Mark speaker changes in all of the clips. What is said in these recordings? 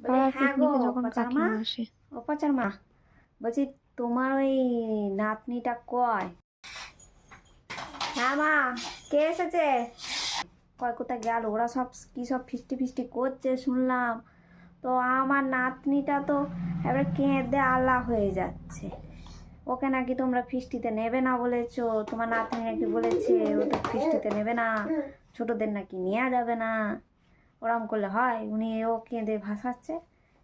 Speaker 1: পাড়ার
Speaker 2: হ্যাঁ গো
Speaker 1: পিকনিকে যখন
Speaker 2: পচার মা,
Speaker 1: কাকিমা আসে।
Speaker 2: ও পচার মা, বলছি তোমার ওই নাতনিটা কয়? হ্যাঁ মা, কে এসেছে? কয় কোথায় গেল? ওরা সব কি সব ফিস্টি ফিস্টি করছে শুনলাম। তো আমার নাতনিটা তো এবারে কেঁদে আল্লাহ হয়ে যাচ্ছে। ওকে নাকি তোমরা ফিস্টিতে নেবে না বলেছো, তোমার নাতনি নাকি বলেছে ওটা ফিস্টিতে নেবে না, ছোটদের নাকি নেওয়া যাবে না। ওরম করলে হয়? উনি ও কেঁদে ভাসাচ্ছে।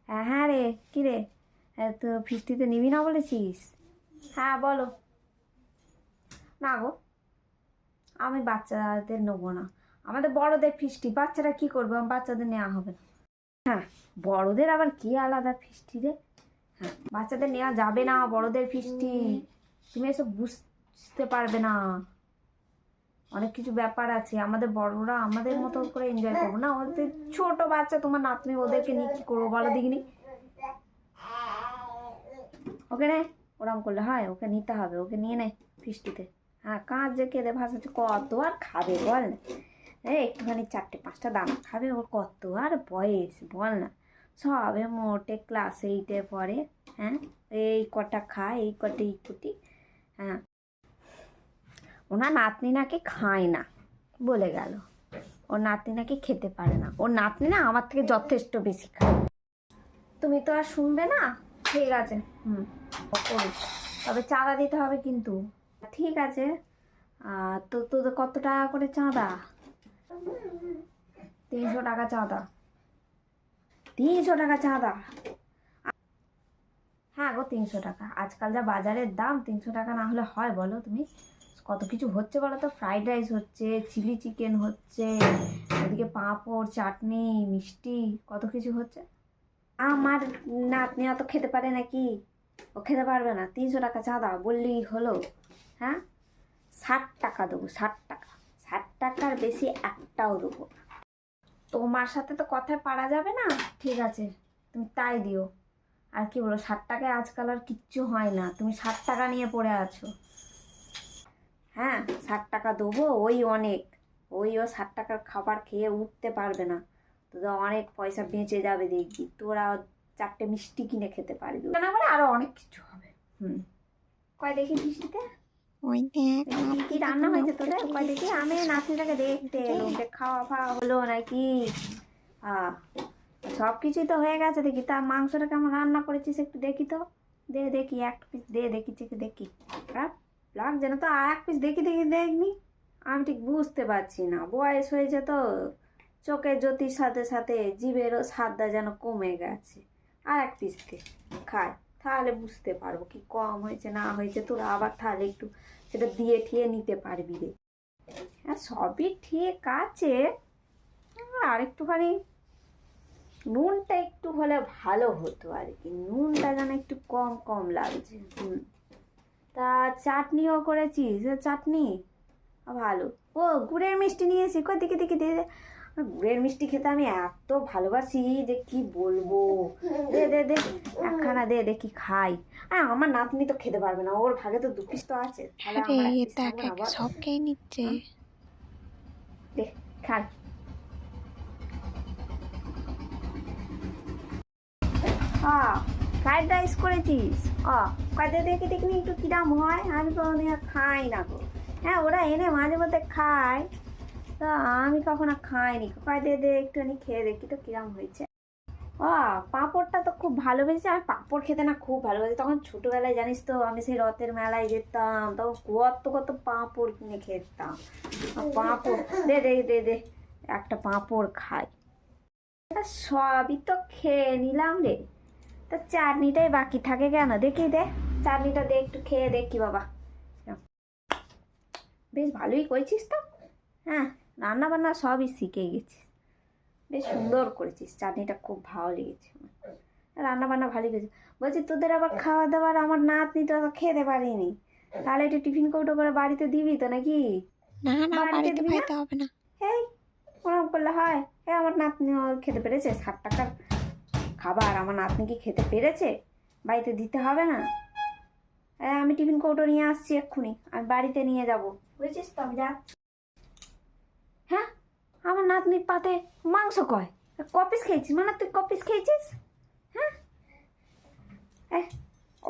Speaker 2: হ্যাঁ হ্যাঁ রে, কী রে, তো ফিস্টিতে নিবি না বলেছিস? হ্যাঁ বলো। না গো, আমি বাচ্চাদের নেবো না, আমাদের বড়দের ফিস্টি, বাচ্চারা কি করবে, আমার বাচ্চাদের নেওয়া হবে না। হ্যাঁ, বড়দের আবার কি আলাদা ফিস্টি রে? হ্যাঁ, বাচ্চাদের নেওয়া যাবে না, বড়দের ফিস্টি। তুমি এসব বুঝতে পারবে না, অনেক কিছু ব্যাপার আছে। আমাদের বড়রা আমাদের মতো করে এনজয় করবো না, ওদের ছোট বাচ্চা তোমার নাতনি, ওদেরকে নিয়ে কি করবো বলো দেখিনি? ওকে নে, ওরম করলে হয়? ওকে নিতে হবে, ওকে নিয়ে নে ফিস্টিতে। হ্যাঁ, কাঁচ যে কেঁদে ভাসাচ্ছে, কত আর খাবে বল? এই একটুখানি 4-5টা দানা খাবে, ওর কত আর বয়স বল না? সবে মোটে ক্লাস 8-এ পড়ে। হ্যাঁ, এই কটা খায়, এই কটা ইকুটি। হ্যাঁ, ওনার নাতনি নাকি খায় না বলে গেল। ওর নাতনি নাকি খেতে পারে না, ওর নাতনি না আমার থেকে যথেষ্ট বেশি খায়। তুমি তো আর শুনবে না। ঠিক আছে, করুন, তবে চাঁদা দিতে হবে কিন্তু। ঠিক আছে, তো তোদের কত টাকা করে চাঁদা? 300 টাকা চাঁদা। 300 টাকা চাঁদা? হ্যাঁ গো, 300 টাকা। আজকাল যা বাজারের দাম, 300 টাকা না হলে হয় বলো তুমি? কত কিছু হচ্ছে বলো তো, ফ্রাইড রাইস হচ্ছে, চিলি চিকেন হচ্ছে, ওদিকে পাঁপড়, চাটনি, মিষ্টি, কত কিছু হচ্ছে। আমার নাতনি অত খেতে পারে নাকি? ও খেতে পারবে না? 300 টাকা চাঁদা বললেই হলো? হ্যাঁ, 60 টাকা দেবো, 60 টাকা। 60 টাকার বেশি একটাও দেবো না। তোমার সাথে তো কথায় পারা যাবে না। ঠিক আছে, তুমি তাই দিও। আর কি বলো, 60 টাকায় আজকাল আর কিচ্ছু হয় না, তুমি 60 টাকা নিয়ে পড়ে আছো। হ্যাঁ, 60 টাকা দেবো, ওই অনেক। ও 60 টাকার খাবার খেয়ে উঠতে পারবে না, তোদের অনেক পয়সা বেঁচে যাবে দেখবি, তোরা 4টে মিষ্টি কিনে খেতে পারবি, না বলে আরো অনেক কিছু হবে। কয় দেখি মিষ্টিতে
Speaker 1: ওই দেখ,
Speaker 2: কি রান্না হয়েছে তোদের, কয় দেখি। আমি নাতনিটাকে দেখতে এলো, খাওয়া ফাওয়া হলো নাকি? সব কিছুই তো হয়ে গেছে দেখি, তা মাংসটা কেমন রান্না করেছিস একটু দেখি তো। দে দেখি, এক পিস দে দেখি, চেখে দেখি। খারাপ লাগছে না তো? আর এক পিস দেখি দেখি দেখনি। আমি ঠিক বুঝতে পারছি না, বয়স হয়েছে তো, চোখের জ্যোতির সাথে সাথে জিভেরও স্বাদটা যেন কমে গেছে। আর এক পিস দে, খায়, তাহলে বুঝতে পারবো কি কম হয়েছে না হয়েছে, তোরা আবার তাহলে একটু সেটা দিয়ে ঠিয়ে নিতে পারবি রে। হ্যাঁ, সবই ঠিক আছে, আর একটুখানি নুনটা একটু হলে ভালো হতো আর কি, নুনটা যেন একটু কম কম লাগছে। তা চাটনিও করেছিস? চাটনি ভালো। ও, গুড়ের মিষ্টি নিয়ে এসি, কই দেখি দেখি দে। গুড়ের মিষ্টি খেতে আমি এত ভালোবাসি যে কি বলবো। দে দে দে, একখানা দে দেখি খাই। আর আমার নাতনি তো খেতে পারবে না, ওর ভাগে তো 2 পিস তো আছে, তাহলে
Speaker 1: হ্যাঁ রে,
Speaker 2: আমার 1 পিস
Speaker 1: এটা
Speaker 2: থাকবে
Speaker 1: একা
Speaker 2: না
Speaker 1: একা
Speaker 2: বল?
Speaker 1: সব খেয়ে নিচ্ছে।
Speaker 2: দে, খাই। ফ্রাইড রাইস করেছিস? কয়টা দেখি দেখিনি একটু কিরাম হয়, আমি কোনোদিন আর খাই না গো। হ্যাঁ, ওরা এনে মাঝে মধ্যে খায়, তা আমি কখনো খাইনি। কয়টা দে একটুখানি খেয়ে দেখি তো কিরাম হয়েছে। পাঁপড়টা তো খুব ভালোবেসে, আমি পাঁপড় খেতে না খুব ভালোবাসি। তখন ছোটোবেলায় জানিস তো, আমি সেই রথের মেলায় যেতাম, তখন কত কত পাঁপড় কিনে খেতাম। পাঁপড় দে দে দে দে, একটা পাঁপড় খাই। সবই তো খেয়ে নিলাম রে, তা চাটনিটাই বাকি থাকে কেন? দেখি দে, চাটনিটা দে একটু খেয়ে দেখি বাবা। বেশ ভালোই করেছিস তো। হ্যাঁ, রান্না বান্না সবই শিখে গেছিস, বেশ সুন্দর করেছিস, চাটনিটা খুব ভালো লেগেছে। রান্না বান্না ভালোই করেছিস। বলছি তোদের আবার খাওয়া দাওয়ার, আমার নাতনি তো খেতে পারিনি, তাহলে একটু টিফিন কৌটো করে বাড়িতে দিবি তো নাকি?
Speaker 1: না না,
Speaker 2: বাড়িতে
Speaker 1: বাড়িতে
Speaker 2: দিবি না?
Speaker 1: পাইতে হবে না।
Speaker 2: এই ওরকম করলে হয়? আমার নাতনি খেতে পেরেছে 60 টাকার খাবার, আমার নাতনি কি খেতে পেরেছে? বাড়িতে দিতে হবে না? আমি টিফিন কৌটো নিয়ে আসছি এক্ষুনি, আমি বাড়িতে নিয়ে যাব, বুঝেছিস তো? আমি যাচ্ছি। হ্যাঁ, আমার নাতনির পাতে মাংস কয়? কপিস খেয়েছিস মানে? তুই কপিস খেয়েছিস?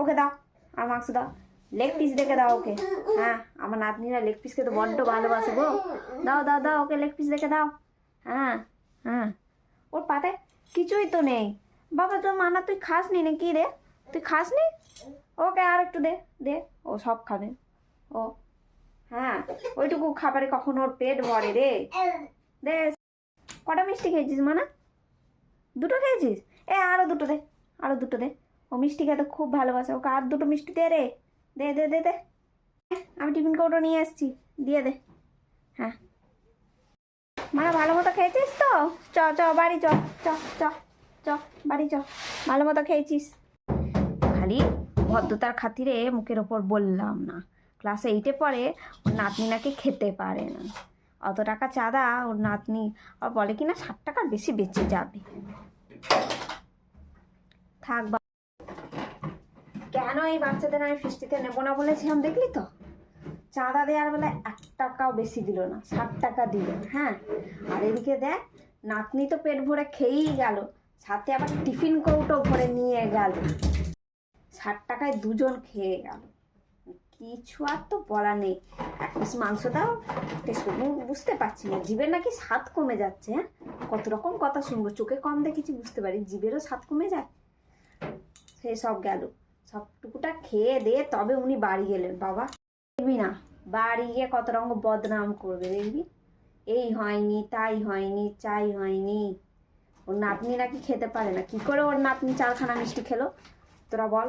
Speaker 2: ওকে দাও, আর মাংস দাও, লেগ পিস দেখে দাও ওকে। হ্যাঁ, আমার নাতনিরা লেগ পিস খেতে বড্ড ভালোবাসে গো। দাও দাও দাও, ওকে লেগ পিস দেখে দাও। হ্যাঁ হ্যাঁ, ওর পাতে কিছুই তো নেই। বাবা তোর মানা তুই খাস নি নাকি রে? তুই খাস নি? ওকে আর একটু দে দে, ও সব খাবে ও। হ্যাঁ, ওইটুকু খাবারে কখন ওর পেট ভরে রে? দে। কটা মিষ্টি খেয়েছিস মানা? দুটো খেয়েছিস? আরও দুটো দে, আরও দুটো দে। ও মিষ্টি খেতে খুব ভালোবাসে, ওকে আর দুটো মিষ্টি দে রে। দে দে দে দে, আমি টিফিন কৌটো নিয়ে এসেছি, দিয়ে দে। হ্যাঁ, মানে ভালো মতো খেয়েছিস তো? চ চ বাড়ি চ, চ চ চ বাড়ি চ, ভালো মতো খেয়েছিস? খালি ভদ্রতার খাতিরে মুখের ওপর বললাম না। ক্লাস 8-এ পড়ে, ওর নাতনি নাকি খেতে পারে না। অত টাকা চাঁদা ওর নাতনি, আর বলে কি না 60 টাকার বেশি বেঁচে যাবে। থাক কেন এই বাচ্চাদের আমি ফিস্টিতে নেবো না বলেছিলাম, দেখলি তো? চাঁদা দেওয়ার বেলা 1 টাকাও বেশি দিল না, 60 টাকা দিল। হ্যাঁ, আর এদিকে দেখ, নাতনি তো পেট ভরে খেয়েই গেল, সাথে আবার টিফিন কৌটো ভরে নিয়ে গেল। 60 টাকায় দুজন খেয়ে গেল। কিছু আর তো বলা নেই। 1 পিস মাংস দাও, টেস্ট বুঝতে পারছি না, জিভের নাকি স্বাদ কমে যাচ্ছে। হ্যাঁ, কত রকম কথা শুনবো, চোখে কম দেখেছি বুঝতে পারি, জিভেরও স্বাদ কমে যায়। সে সব গেল, সবটুকুটা খেয়ে দিয়ে তবে উনি বাড়ি গেলেন। বাবা দেখবি না, বাড়ি গিয়ে কত রকম বদনাম করবে দেখবি। এই হয়নি, তাই হয়নি, চাই হয়নি। ওর নাতনি নাকি খেতে পারে না। কি করে ওর নাতনি 4খানা মিষ্টি খেলো তোরা বল?